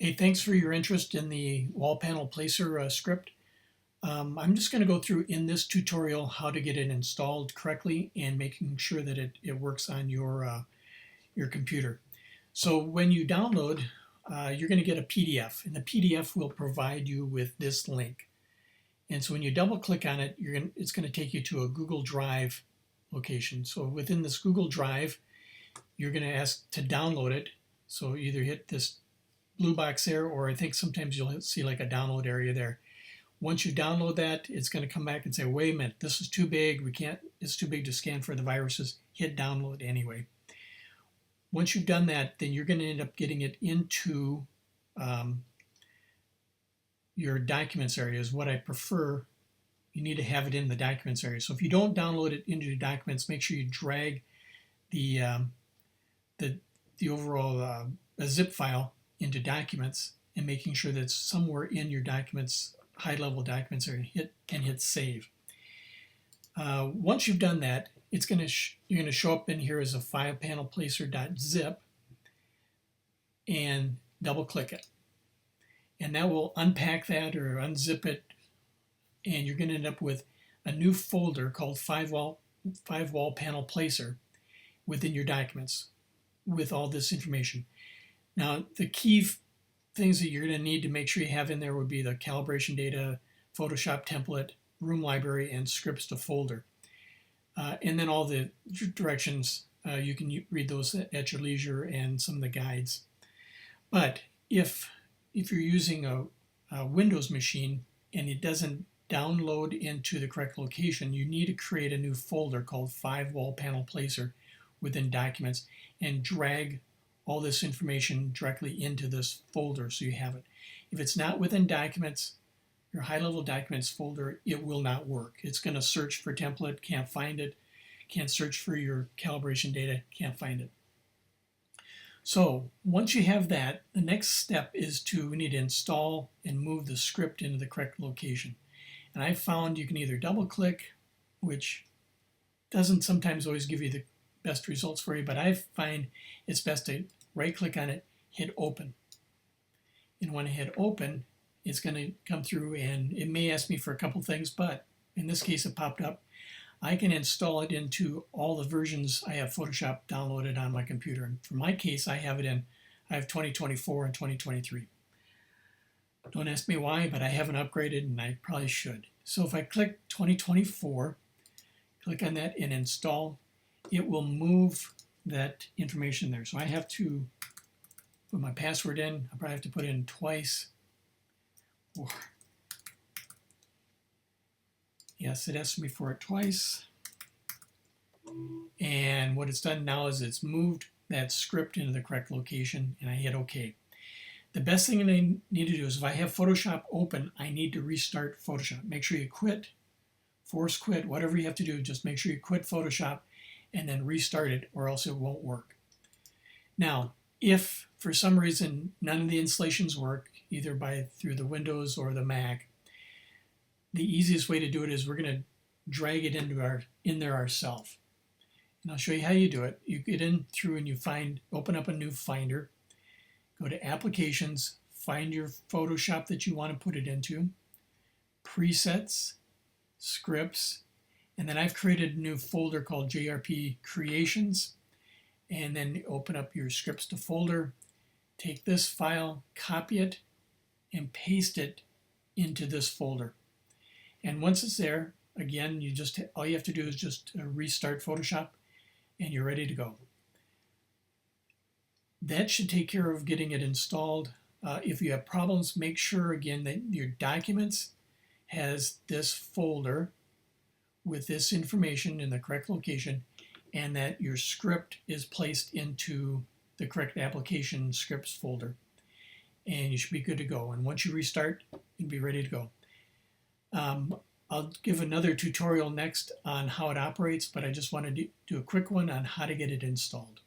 Hey, thanks for your interest in the wall panel placer script. I'm just going to go through in this tutorial how to get it installed correctly and making sure that it works on your computer. So when you download, you're going to get a PDF, and the PDF will provide you with this link. And so when you double click on it, it's going to take you to a Google Drive location. So within this Google Drive, you're going to ask to download it. So either hit this blue box there, or I think sometimes you'll see like a download area there. Once you download that, it's going to come back and say, wait a minute, this is too big. It's too big to scan for the viruses. Hit download anyway. Once you've done that, then you're going to end up getting it into your documents area is what I prefer. You need to have it in the documents area. So if you don't download it into your documents, make sure you drag the overall zip file into documents and making sure that it's somewhere in your documents, high-level documents area, and hit save. Once you've done that, you're going to show up in here as a filepanelplacer.zip and double-click it. And that will unpack that or unzip it, and you're going to end up with a new folder called five wall panel placer within your documents with all this information. Now, the key things that you're going to need to make sure you have in there would be the calibration data, Photoshop template, room library, and scripts to folder. And then all the directions, you can read those at your leisure and some of the guides. But if you're using a Windows machine and it doesn't download into the correct location, you need to create a new folder called 5-Wall Panel Placer within Documents and drag all this information directly into this folder so you have it. If it's not within Documents, your high-level Documents folder, it will not work. It's going to search for template, can't find it, can't search for your calibration data, can't find it. So once you have that, the next step is we need to install and move the script into the correct location. And I found you can either double-click, which doesn't sometimes always give you the best results for you, but I find it's best to right-click on it, hit open. And when I hit open, it's going to come through and it may ask me for a couple things, but in this case it popped up. I can install it into all the versions I have Photoshop downloaded on my computer. And for my case, I have 2024 and 2023. Don't ask me why, but I haven't upgraded and I probably should. So if I click 2024, click on that and install, it will move that information there. So I have to put my password in. I probably have to put it in twice. Yes, it asked me for it twice. And what it's done now is it's moved that script into the correct location and I hit OK. The best thing that I need to do is if I have Photoshop open, I need to restart Photoshop. Make sure you quit, force quit, whatever you have to do, just make sure you quit Photoshop and then restart it or else it won't work. Now, if for some reason none of the installations work, either through the Windows or the Mac, the easiest way to do it is we're going to drag it in there ourselves. And I'll show you how you do it. You get in through and you open up a new Finder, go to Applications, find your Photoshop that you want to put it into, Presets, Scripts, and then I've created a new folder called JRP Creations, and then open up your Scripts to folder, take this file, copy it, and paste it into this folder. And once it's there, again, all you have to do is just restart Photoshop and you're ready to go. That should take care of getting it installed. If you have problems, make sure again that your Documents has this folder with this information in the correct location and that your script is placed into the correct application scripts folder. And you should be good to go. And once you restart, you'll be ready to go. I'll give another tutorial next on how it operates, but I just wanted to do a quick one on how to get it installed.